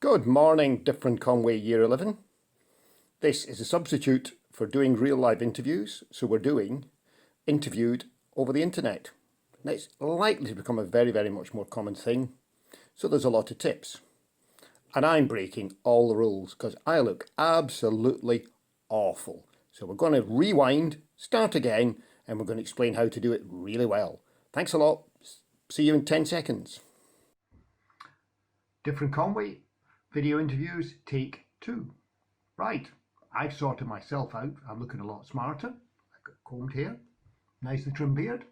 Good morning, Different Conway Year 11. This is a substitute for doing real live interviews, so we're doing interviewed over the internet. And it's likely to become a very much more common thing, so there's a lot of tips. And I'm breaking all the rules because I look absolutely awful. So we're going to rewind, start again, and we're going to explain how to do it really well. Thanks a lot. See you in 10 seconds. Different Conway. Video interviews, take 2. Right, I've sorted myself out. I'm looking a lot smarter. I've got combed hair, nicely trimmed beard,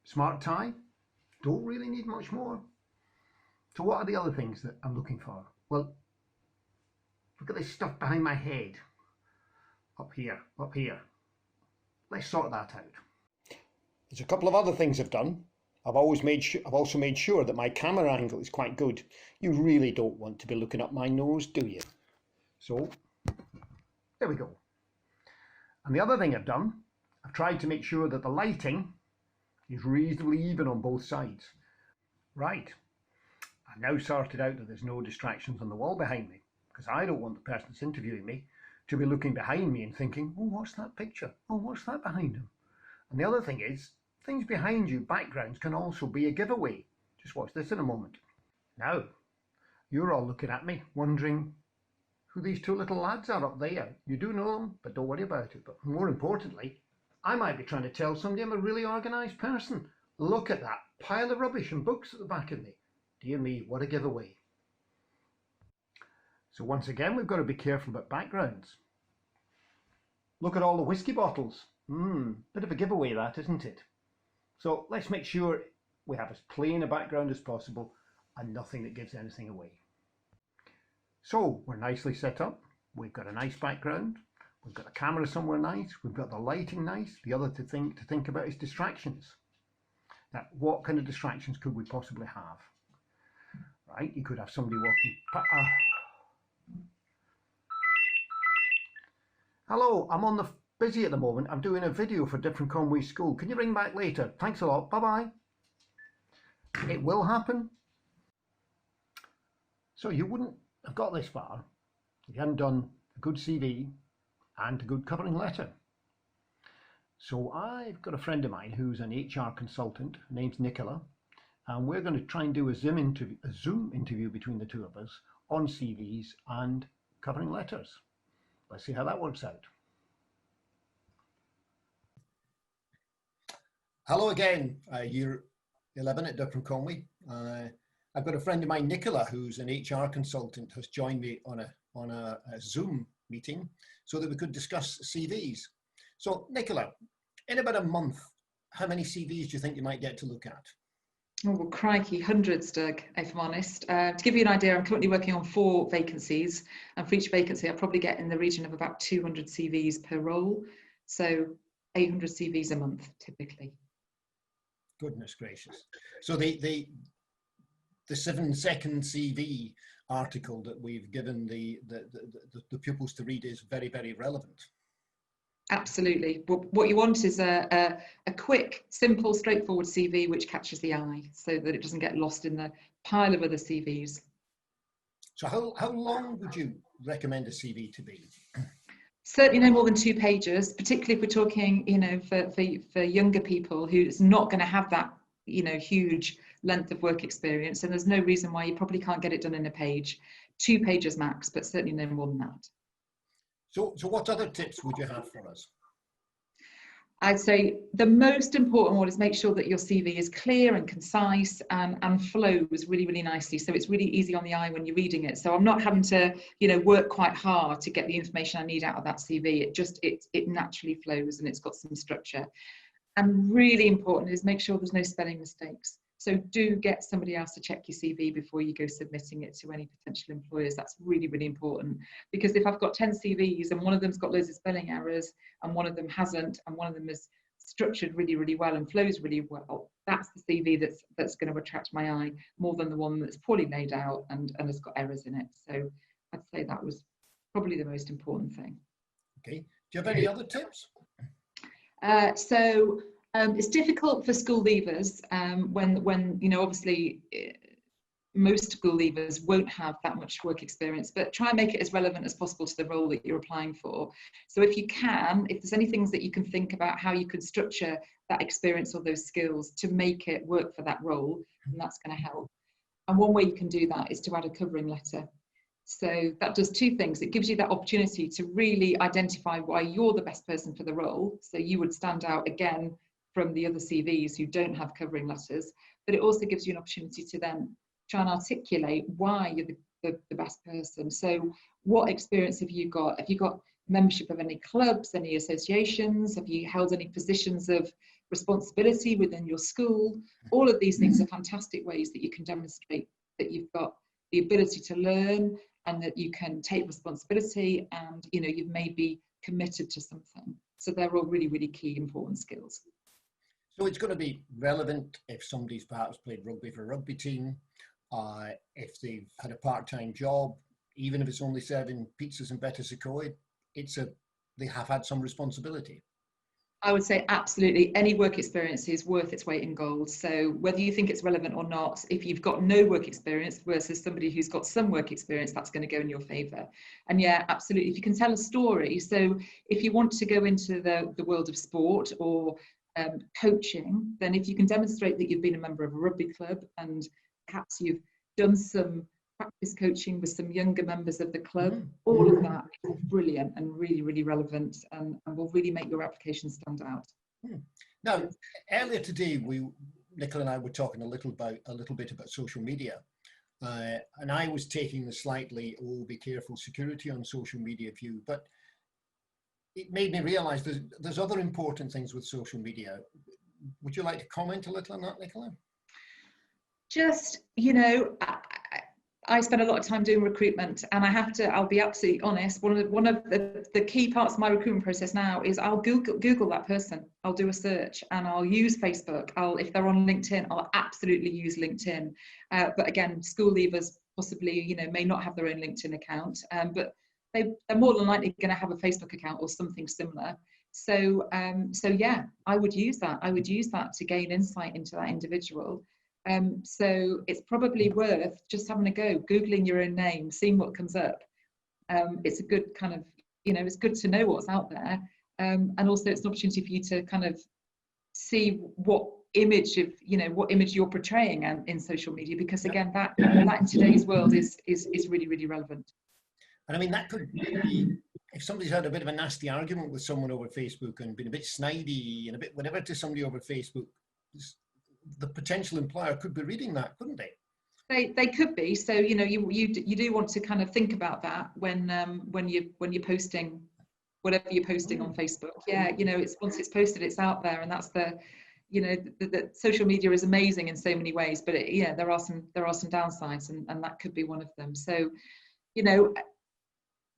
smart tie. Don't really need much more. So what are the other things that I'm looking for? Well, look at this stuff behind my head. Up here. Let's sort that out. There's a couple of other things I've done. I've also made sure that my camera angle is quite good. You really don't want to be looking up my nose, do you? So, there we go. And the other thing I've done, I've tried to make sure that the lighting is reasonably even on both sides. Right, I've now sorted out that there's no distractions on the wall behind me, because I don't want the person that's interviewing me to be looking behind me and thinking, oh, what's that picture? Oh, what's that behind him? And the other thing is, things behind you, backgrounds, can also be a giveaway. Just watch this in a moment. Now, you're all looking at me, wondering who these two little lads are up there. You do know them, but don't worry about it. But more importantly, I might be trying to tell somebody I'm a really organised person. Look at that pile of rubbish and books at the back of me. Dear me, what a giveaway. So once again, we've got to be careful about backgrounds. Look at all the whiskey bottles. Bit of a giveaway that, isn't it? So let's make sure we have as plain a background as possible and nothing that gives anything away. So we're nicely set up. We've got a nice background. We've got the camera somewhere nice. We've got the lighting nice. The other thing to think about is distractions. Now, what kind of distractions could we possibly have? Right, you could have somebody walking. Hello, I'm on the busy at the moment. I'm doing a video for Different Conway School. Can you ring back later? Thanks a lot. Bye-bye. It will happen. So you wouldn't have got this far if you hadn't done a good CV and a good covering letter. So I've got a friend of mine who's an HR consultant. Her name's Nicola, and we're going to try and do a Zoom interview between the two of us on CVs and covering letters. Let's see how that works out. Hello again, Year 11 at Different Conway. I've got a friend of mine, Nicola, who's an HR consultant, has joined me on a Zoom meeting so that we could discuss CVs. So, Nicola, in about a month, how many CVs do you think you might get to look at? Oh, well, crikey, hundreds, Doug, if I'm honest. To give you an idea, I'm currently working on 4 vacancies, and for each vacancy, I probably get in the region of about 200 CVs per role. So 800 CVs a month, typically. Goodness gracious. So the 7-second CV article that we've given the pupils to read is very relevant. Absolutely. What you want is a quick, simple, straightforward CV which catches the eye so that it doesn't get lost in the pile of other CVs. So how long would you recommend a CV to be? Certainly no more than 2 pages, particularly if we're talking, for younger people who's not going to have that, huge length of work experience. And there's no reason why you probably can't get it done in a page. 2 pages max, but certainly no more than that. So what other tips would you have for us? I'd say the most important one is make sure that your CV is clear and concise and flows really nicely. So it's really easy on the eye when you're reading it. So I'm not having to, work quite hard to get the information I need out of that CV. It naturally flows and it's got some structure. And really important is make sure there's no spelling mistakes. So do get somebody else to check your CV before you go submitting it to any potential employers. That's really important, because if I've got 10 CVs and one of them's got loads of spelling errors and one of them hasn't, and one of them is structured really well and flows really well, that's the CV that's going to attract my eye more than the one that's poorly laid out and has got errors in it. So I'd say that was probably the most important thing. Okay. Do you have any other tips? It's difficult for school leavers when obviously most school leavers won't have that much work experience, but try and make it as relevant as possible to the role that you're applying for. So if you can, if there's any things that you can think about how you could structure that experience or those skills to make it work for that role, then that's going to help. And one way you can do that is to add a covering letter. So that does two things. It gives you that opportunity to really identify why you're the best person for the role. So you would stand out again from the other CVs who don't have covering letters, but it also gives you an opportunity to then try and articulate why you're the best person. So what experience have you got? Have you got membership of any clubs, any associations? Have you held any positions of responsibility within your school? All of these things are fantastic ways that you can demonstrate that you've got the ability to learn and that you can take responsibility, and you've maybe committed to something. So they're all really, really key important skills. So it's going to be relevant if somebody's perhaps played rugby for a rugby team, if they've had a part-time job, even if it's only serving pizzas in Betws-y-Coed, they have had some responsibility. I would say absolutely any work experience is worth its weight in gold. So whether you think it's relevant or not, if you've got no work experience versus somebody who's got some work experience, that's going to go in your favour. And yeah, absolutely. If you can tell a story, so if you want to go into the world of sport or coaching, then if you can demonstrate that you've been a member of a rugby club and perhaps you've done some practice coaching with some younger members of the club, all of that is brilliant and really, really relevant, and will really make your application stand out. Now, earlier today, Nicola and I were talking a little bit about social media, and I was taking the slightly, be careful, security on social media view, but it made me realise there's other important things with social media. Would you like to comment a little on that, Nicola? Just, I spend a lot of time doing recruitment, and I'll be absolutely honest, one of the key parts of my recruitment process now is I'll Google that person. I'll do a search and I'll use Facebook. If they're on LinkedIn, I'll absolutely use LinkedIn. But again, school leavers possibly, may not have their own LinkedIn account, but they're more than likely going to have a Facebook account or something similar. So yeah, I would use that. I would use that to gain insight into that individual. So it's probably worth just having a go, Googling your own name, seeing what comes up. It's a good kind of, it's good to know what's out there. And also it's an opportunity for you to kind of see what image you're portraying in social media, because again, that in today's world is really, really relevant. And I mean, that could be, if somebody's had a bit of a nasty argument with someone over Facebook and been a bit snidey and a bit whatever to somebody over Facebook, the potential employer could be reading that, couldn't they? They could be. So you do want to kind of think about that when you're posting whatever you're posting on Facebook. Yeah, it's once it's posted, it's out there, and that's the social media is amazing in so many ways, but there are some downsides, and that could be one of them. So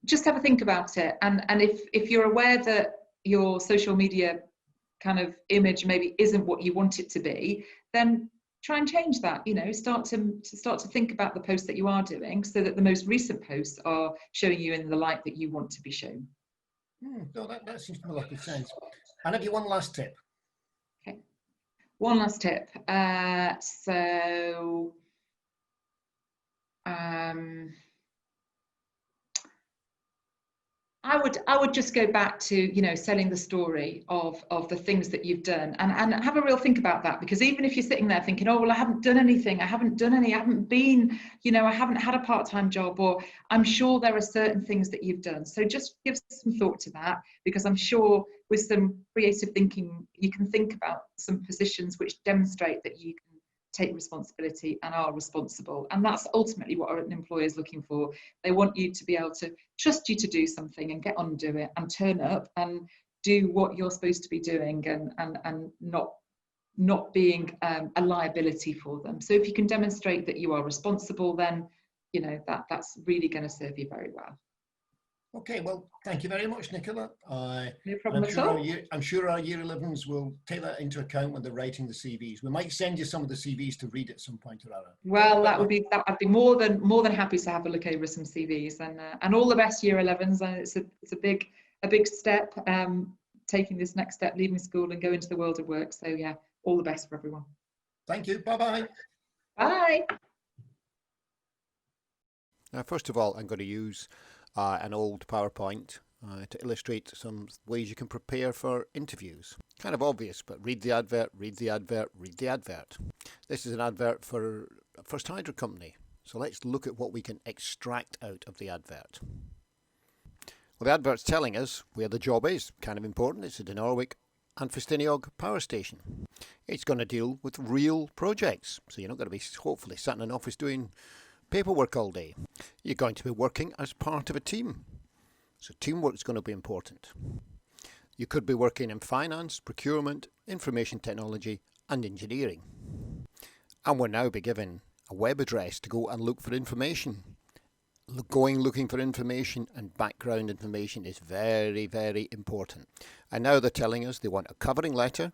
just have a think about it, and if you're aware that your social media kind of image maybe isn't what you want it to be, then try and change that. Start to think about the posts that you are doing, so that the most recent posts are showing you in the light that you want to be shown. No, that seems to make sense. And have you one last tip? Okay, one last tip. I would just go back to selling the story of the things that you've done, and have a real think about that, because even if you're sitting there thinking, oh well, I haven't done anything, I haven't been, I haven't had a part-time job, or I'm sure there are certain things that you've done. So just give some thought to that, because I'm sure with some creative thinking you can think about some positions which demonstrate that you can take responsibility and are responsible, and that's ultimately what an employer is looking for. They want you to be able to trust you to do something and get on and do it and turn up and do what you're supposed to be doing, and not being a liability for them. So if you can demonstrate that you are responsible, then that's really going to serve you very well. Okay, well, thank you very much, Nicola. No problem at all. I'm sure our Year 11s will take that into account when they're writing the CVs. We might send you some of the CVs to read at some point or other. Well, I'd be more than happy to have a look over some CVs, and all the best Year 11s. It's a big step, taking this next step, leaving school and going into the world of work. So yeah, all the best for everyone. Thank you. Bye-bye. Bye. Now, first of all, I'm going to use an old PowerPoint to illustrate some ways you can prepare for interviews. Kind of obvious, but read the advert, read the advert, read the advert. This is an advert for a First Hydro company. So let's look at what we can extract out of the advert. Well, the advert's telling us where the job is. Kind of important. It's at the Norwich and Festiniog power station. It's going to deal with real projects. So you're not going to be hopefully sat in an office doing paperwork all day. You're going to be working as part of a team. So teamwork's going to be important. You could be working in finance, procurement, information technology and engineering. And we'll now be given a web address to go and look for information. Looking for information and background information is very, very important. And now they're telling us they want a covering letter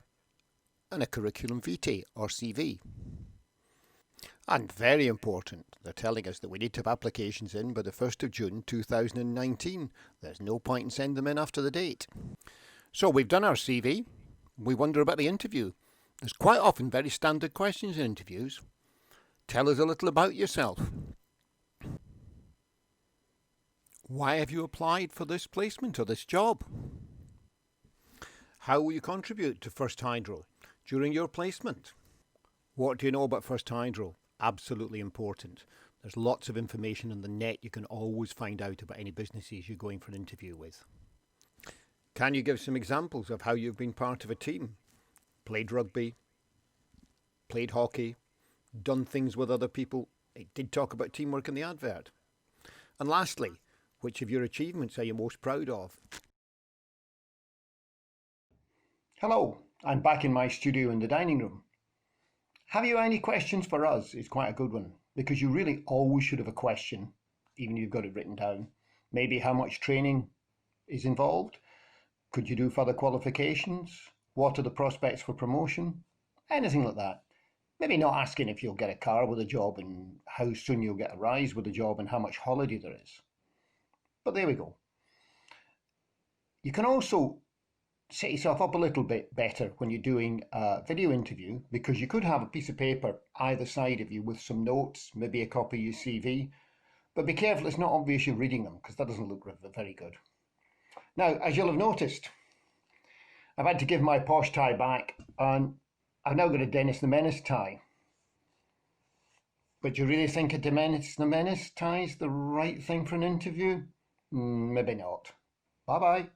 and a curriculum vitae or CV. And very important, they're telling us that we need to have applications in by the 1st of June 2019. There's no point in sending them in after the date. So we've done our CV. We wonder about the interview. There's quite often very standard questions in interviews. Tell us a little about yourself. Why have you applied for this placement or this job? How will you contribute to First Hydro during your placement? What do you know about First Hydro? Absolutely important. There's lots of information on the net you can always find out about any businesses you're going for an interview with. Can you give some examples of how you've been part of a team? Played rugby, played hockey, done things with other people. It did talk about teamwork in the advert. And lastly, which of your achievements are you most proud of? Hello, I'm back in my studio in the dining room. Have you any questions for us? It's quite a good one, because you really always should have a question, even if you've got it written down. Maybe how much training is involved? Could you do further qualifications? What are the prospects for promotion? Anything like that. Maybe not asking if you'll get a car with a job and how soon you'll get a rise with a job and how much holiday there is. But there we go. You can also set yourself up a little bit better when you're doing a video interview, because you could have a piece of paper either side of you with some notes, maybe a copy of your CV, but be careful it's not obvious you're reading them, because that doesn't look very good. Now, as you'll have noticed, I've had to give my posh tie back, and I've now got a Dennis the Menace tie. But do you really think a Dennis the Menace tie is the right thing for an interview? Maybe not. Bye-bye.